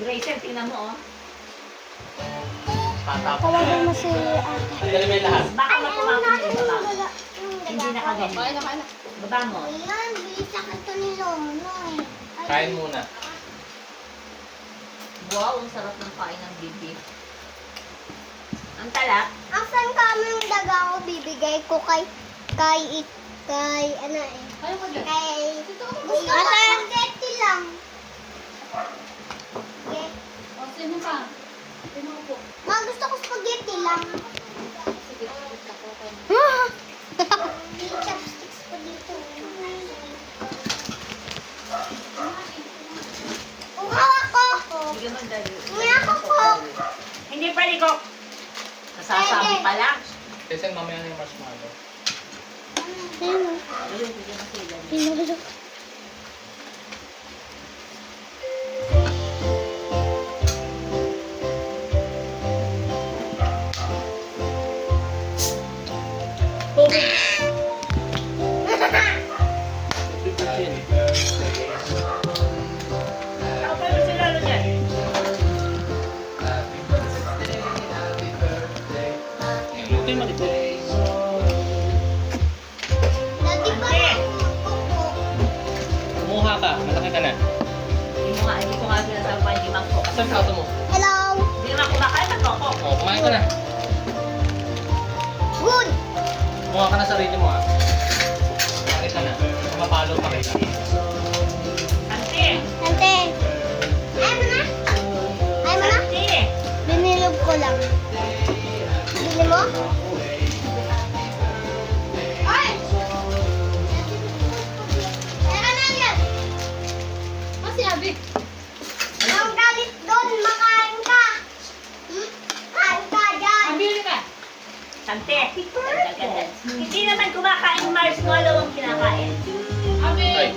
Grayson, tingnan mo, oh. Tawagan mo si ate. Tanggalin mo yung lahat. Baka matumapon yung baba. Hindi Hindi nakaganyan. Kaya na, kaya na. Baba mo. Ayan, bilis sa kanto ni Lono eh. Kain muna. Wow, ang sarap ng kain ng bibi. Ang tala. Asan kami yung daga ko bibigay ko kay ano eh. Kaya ka dyan. Kay, gusto ko spaghetti lang. Okay. O, sino pa? Sino po? Ma, gusto ko spaghetti lang. Sige, sige, tako tayo. May chopsticks pa dito. Uhawa ko. Sige mo, dali. Nga ako. Hindi pwede ko. Nasasabi pa lang. Kasi mamaya na yung marshmallow. Ayun, bigyan mo sila. Ako pa rin sila ano dyan. Ito yung malikot. Dati pa kuko. Kumuha ka. Malaki ka na. Hindi ko nga sinasabi pa hindi mangkok. Asan sa auto mo? Hello. Hindi naman kumakain ng koko. Oo, kumain ka na. Good. Kumuha ka na sarili mo, ha. Malaki ka na. Mapalo pa kita. Ante! Ante. Ay mo na. Ay mo na. Ante! Binilog ko lang. Bili mo? Ay! Teka na yan. Kasi, Abi. Ang galit doon, makain ka. Hmm? Kain ka dyan. Abi, ka. Ante! Hindi naman kumakain marshmallow ang kinakain. Abi. Ay.